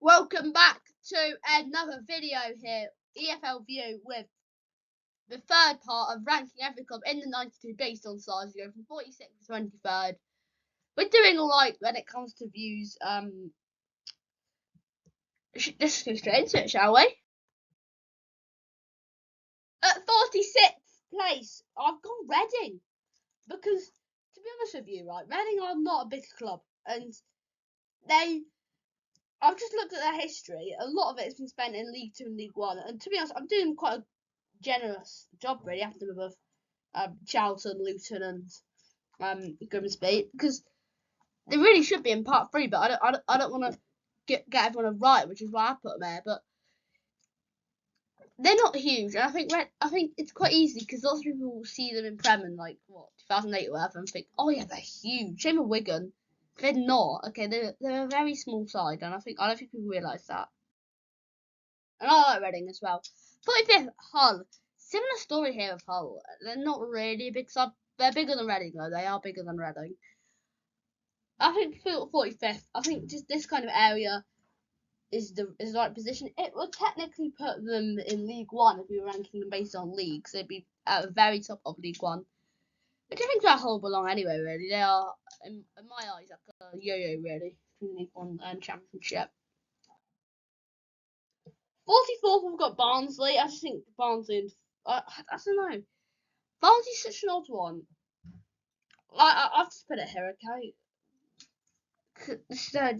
Welcome back to another video here, EFL View, with the third part of ranking every club in the 92 based on size. We go from 46th to 23rd. We're doing alright when it comes to views. Let's go straight into it, shall we? At 46th place, I've gone Reading. Because, to be honest with you, right, Reading are not a big club. And I've just looked at their history. A lot of it has been spent in League 2 and League 1. And to be honest, I'm doing quite a generous job really after above Charlton, Luton, and Grimsby, because they really should be in Part 3. But I don't want to get everyone right, which is why I put them there. But they're not huge, and I think it's quite easy because lots of people will see them in Prem in like 2008 or whatever and think, oh yeah, they're huge. Same with Wigan. They're not. Okay, they're a very small side, and I don't think people realise that. And I like Reading as well. 45th, Hull. Similar story here with Hull. They're not really a big sub. They're bigger than Reading though. They are bigger than Reading. I think 45th. I think just this kind of area is the right position. It would technically put them in League One if we were ranking them based on leagues. They'd be at the very top of League One. Which I think that Hull belong anyway. Really, they are in my eyes like a yo-yo really between League One and Championship. 44th, we've got Barnsley. I just think Barnsley. I don't know. Barnsley's such an odd one. I've just put it here, okay? They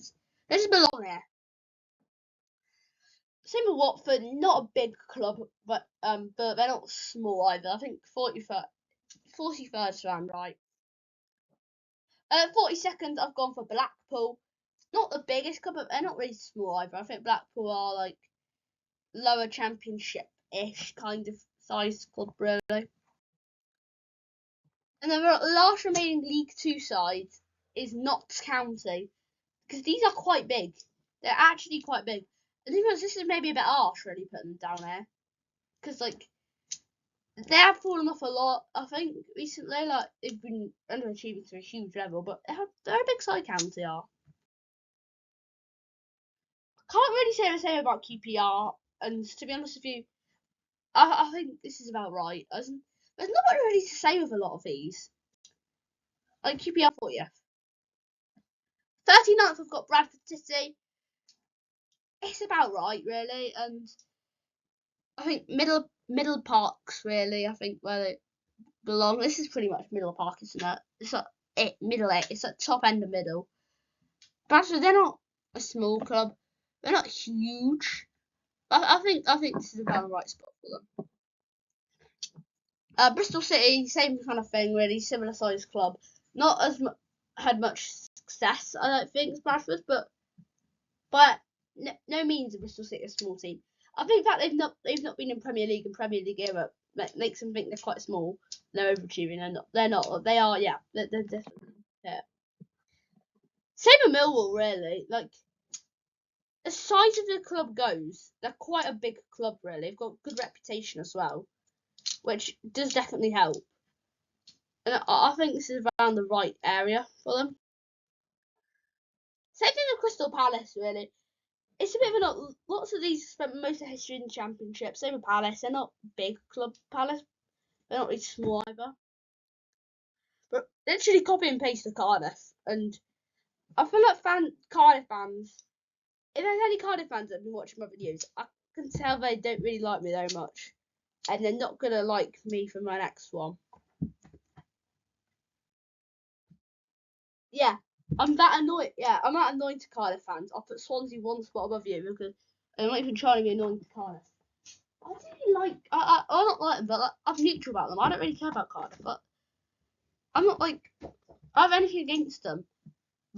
just belong there. Same with Watford, not a big club, but they're not small either. I think 43rd round, right? 42nd, I've gone for Blackpool. Not the biggest club, but they're not really small either. I think Blackpool are like lower championship-ish kind of size club, really. And the last remaining League Two side is Notts County, because these are quite big. They're actually quite big. And this is maybe a bit harsh, really, putting them down there, because like they have fallen off a lot. I think recently, like they've been underachieving to a huge level, but they're a big side, County are. Can't really say the same about QPR, and to be honest with you, I think this is about right. There's not much really to say with a lot of these. Like QPR 40th. 39th, we've got Bradford City. It's about right, really, and I think middle parks, really. I think where they belong. This is pretty much middle park, isn't it? It's like middle eight. It's like top end of middle. Bradford, they're not a small club. They're not huge. I think this is about the right spot for them. Bristol City, same kind of thing, really. Similar size club. Not as had much success, I don't think, as Bradford, but by no means is Bristol City a small team. I think that they've not been in Premier League and Premier League era makes them think they're quite small. They're overachieving. They're not. They are. Yeah. They're definitely. Yeah. Same with Millwall, really. Like, as size of the club goes, they're quite a big club, really. They've got good reputation as well, which does definitely help. And I think this is around the right area for them. Same thing with Crystal Palace, really. It's a bit of lots of these spent most of history in the Championship. Same with Palace. They're not big club Palace. They're not really small either. But literally copy and paste to Cardiff. And I feel like Cardiff fans, if there's any Cardiff fans that have been watching my videos, I can tell they don't really like me very much. And they're not going to like me for my next one. Yeah, I'm that annoyed. Yeah, I'm that annoyed to Cardiff fans. I'll put Swansea one spot above you because I'm not even trying to be annoying to Cardiff. I don't really like. I don't like them, but like, I'm neutral about them. I don't really care about Cardiff, but I'm not like I have anything against them.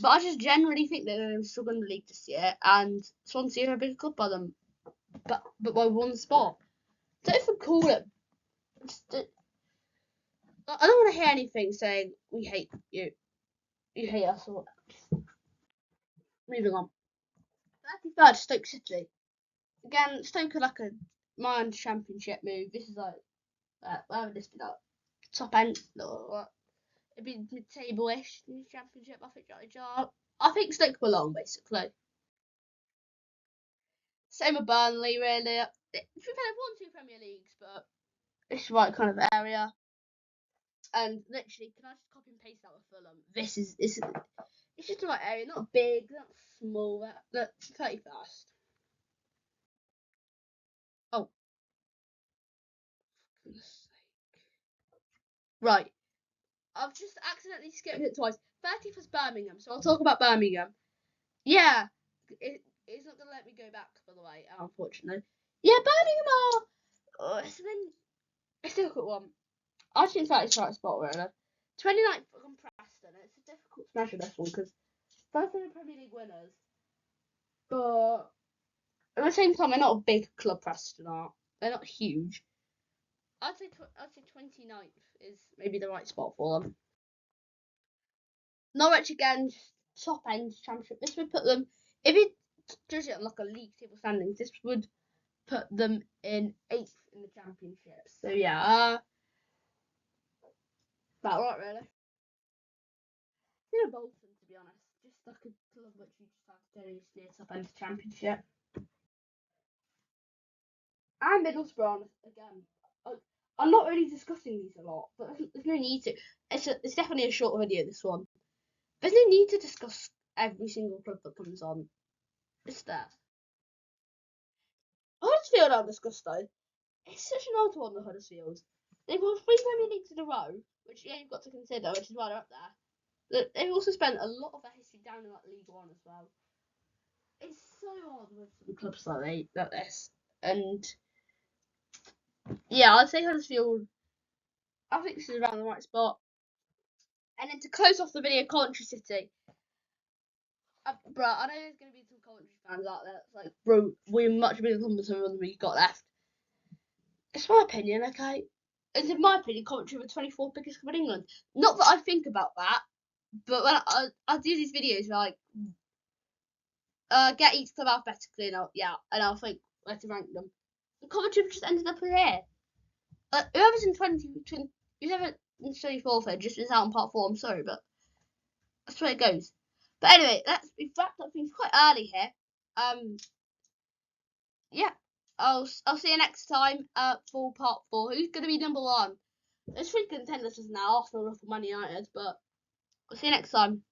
But I just generally think they're going to struggle in the league this year, and Swansea are a big club by them, but by one spot. So if we call it, I don't want to hear anything saying we hate you, you hate us, or moving on. 33rd, Stoke City. Again, Stoke are like a mind championship move. This is like, where would this be like? Top end, or it'd be mid-table-ish in the championship. I think Stoke belong basically. Same with Burnley, really. They've won 2 Premier Leagues, but it's the right kind of area. And literally, can I just copy and paste that with Fulham? It's just the right area, not big, not small. That's 31st. Oh, for goodness sake. Right. I've just accidentally skipped it twice. 30th was Birmingham, so I'll talk about Birmingham. Yeah, it's not going to let me go back, by the way, unfortunately. Yeah, Birmingham are. Oh, it's a difficult one. I think that is the right spot, really. 29th from Preston. It's a difficult to measure this one because both of the Premier League winners, but at the same time, they're not a big club. Preston are. They're not huge. I'd say 29th is maybe the right spot for them. Norwich again, top end championship. This would put them, if you judge it on like a league table standings, this would put them in 8th in the championship. So yeah, about right really. Bolton, to be honest, just like a club which you just have to do near top end championship. And Middlesbrough again. I'm not really discussing these a lot, but there's no need to. It's definitely a short video. This one. There's no need to discuss every single club that comes on. It's there. Huddersfield I'll discuss though. It's such an odd one, the Huddersfield. They've won 3 Premier Leagues in a row, which you've got to consider, which is why they're up there. They've also spent a lot of their history down in like League One as well. It's so odd with some clubs like this, and yeah, I'd say Huddersfield. I think this is around the right spot. And then to close off the video, Coventry City. Bro, I know there's going to be some Coventry fans out there. It's like, bro, we're much bigger clubs than we got left. It's my opinion, okay? It's in my opinion, Coventry were the 24th biggest club in England. Not that I think about that, but when I do these videos, like, get each club alphabetically, and I'll think where to rank them. And Coventry just ended up here. Whoever's in 20, whoever in 24th just is out on part 4. I'm sorry, but that's where it goes. But anyway, we've wrapped up things quite early here. Yeah, I'll see you next time. For part 4. Who's gonna be number 1? There's 3 contenders now: Arsenal, Liverpool, Man United. But we'll see you next time.